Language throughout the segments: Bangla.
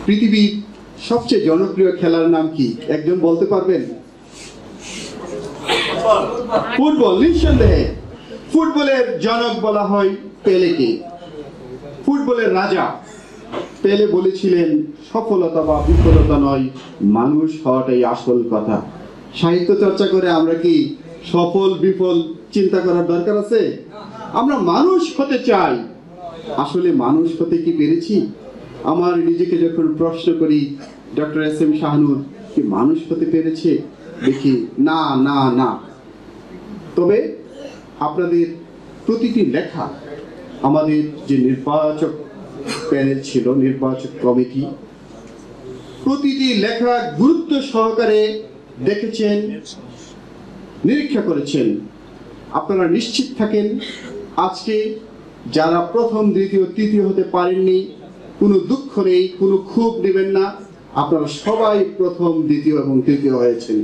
পৃথিবীর সবচেয়ে জনপ্রিয় খেলার নাম কি একজন বলতে পারবেন? ফুটবল। নিঃসন্দেহে ফুটবলের জনক বলা হয় পেলেকে, ফুটবলের রাজা। পেলে বলেছিলেন, সফলতা বা বিফলতা নয়, মানুষ হওয়াটাই আসল কথা। সাহিত্য চর্চা করে আমরা কি সফল বিফল চিন্তা করার দরকার আছে? আমরা মানুষ হতে চাই। আসলে মানুষ হতে কি পেরেছি? আমার নিজেকে যখন প্রশ্ন করি, ডক্টর এস এম শাহনূর কি মানুষ হতে পেরেছে? দেখি না না না। তবে আপনাদের প্রতিটি লেখা, আমাদের যে নির্বাচক প্যানেল ছিল, নির্বাচক কমিটি, প্রতিটি লেখা গুরুত্ব সহকারে দেখেছেন, নিরীক্ষা করেছেন। আপনারা নিশ্চিত থাকেন, আজকে যারা প্রথম দ্বিতীয় তৃতীয় হতে পারেননি, কোনো দুঃখ নেই, কোনো ক্ষোভ নেবেন না। আপনারা সবাই প্রথম দ্বিতীয় এবং তৃতীয় হয়েছেন।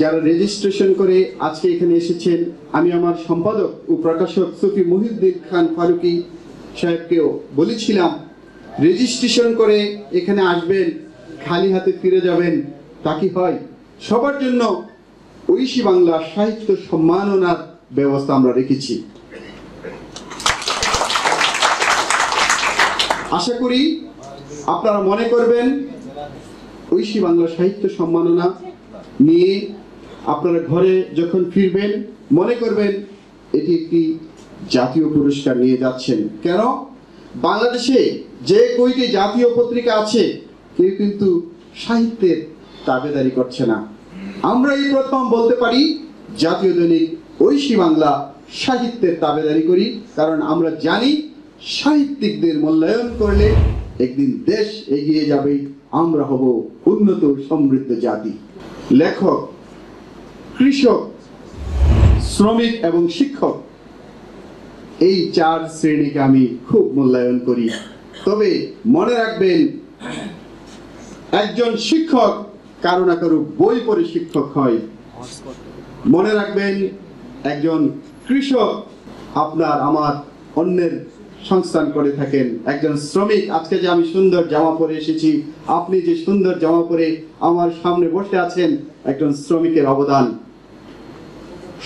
যারা রেজিস্ট্রেশন করে আজকে এখানে এসেছেন, আমি আমার সম্পাদক ও প্রকাশক সফি মহিউদ্দিন খান ফারুকী সাহেবকেও বলেছিলাম, রেজিস্ট্রেশন করে এখানে আসবেন, খালি হাতে ফিরে যাবেন, তা কি হয়? সবার জন্য ঐশী বাংলা সাহিত্য সম্মাননার ব্যবস্থা আমরা রেখেছি। আশা করি আপনারা মনে করবেন, ঐশী বাংলা সাহিত্য সম্মাননা নিয়ে আপনারা ঘরে যখন ফিরবেন মনে করবেন এটি একটি জাতীয় পুরস্কার নিয়ে যাচ্ছেন। কেন? বাংলাদেশে যে কয়টি জাতীয় পত্রিকা আছে, কেউ কিন্তু সাহিত্যের দাবিদারি করছে না। আমরা এই প্রথম বলতে পারি, জাতীয় দৈনিক ঐশী বাংলা সাহিত্যের দাবিদারি করি, কারণ আমরা জানি সাহিত্যিকদের মূল্যায়ন করলে একদিন দেশ এগিয়ে যাবে, আমরা হব উন্নত সমৃদ্ধ জাতি। লেখক, কৃষক, শ্রমিক এবং শিক্ষক, এই চার শ্রেণীকে আমি খুব মূল্যায়ন করি। তবে মনে রাখবেন, একজন শিক্ষক কারো না কারো বই পড়ে শিক্ষক হয়। মনে রাখবেন, একজন কৃষক আপনার আমার অন্যের সংস্থান করে থাকেন। একজন শ্রমিক, আজকে যে আমি সুন্দর জামা পরে এসেছি, আপনি যে সুন্দর জামা পরে আমার সামনে বসে আছেন, একজন শ্রমিকের অবদান।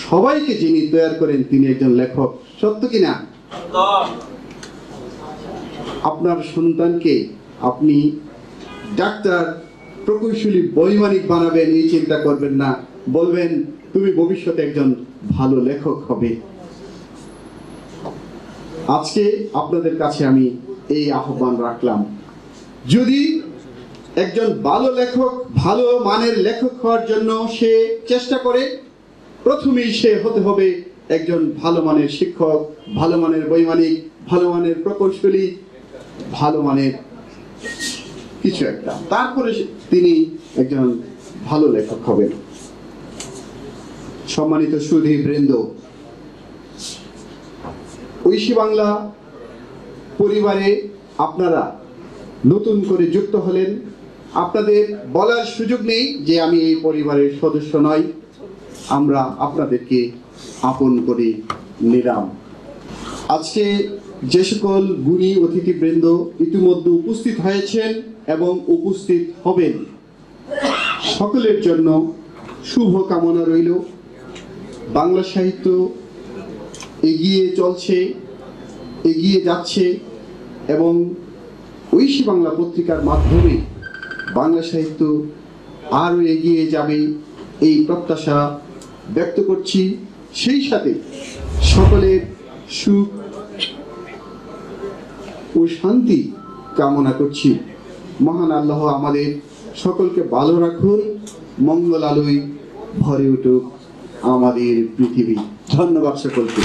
সবাইকে যিনি তৈরি করেন তিনি একজন লেখক। সত্য কিনা? আপনার সন্তানকে আপনি ডাক্তার, প্রকৌশলী, বৈমানিক বানাবেন এই চিন্তা করবেন না। বলবেন তুমি ভবিষ্যতে একজন ভালো লেখক হবে। আজকে আপনাদের কাছে আমি এই আহ্বান রাখলাম, যদি একজন ভালো লেখক, ভালো মানের লেখক হওয়ার জন্য সে চেষ্টা করে, প্রথমেই সে হতে হবে একজন ভালো মানের শিক্ষক, ভালো মানের বৈমানিক, ভালো মানের প্রকৌশলী, ভালো মানের কিছু একটা। তারপরে তিনি একজন ভালো লেখক হবেন। সম্মানিত সুধী বৃন্দ, ঐশী বাংলা পরিবারে আপনারা নতুন করে যুক্ত হলেন। আপনাদের বলার সুযোগ নেই যে আমি এই পরিবারের সদস্য নই। আমরা আপনাদেরকে আপন করে নিলাম। আজকে যে সকল গুণী অতিথিবৃন্দ ইতিমধ্যে উপস্থিত হয়েছেন এবং উপস্থিত হবেন, সকলের জন্য শুভ কামনা রইল। বাংলা সাহিত্য এগিয়ে চলছে, এগিয়ে যাচ্ছে এবং ঐশী বাংলা পত্রিকার মাধ্যমে বাংলা সাহিত্য আরও এগিয়ে যাবে এই প্রত্যাশা ব্যক্ত করছি। সেই সাথে সকলের সুখ ও শান্তি কামনা করছি। মহান আল্লাহ আমাদের সকলকে ভালো রাখুন, মঙ্গল আলোয় ভরে উঠুক আমাদের পৃথিবী। ধন্যবাদ সকলকে।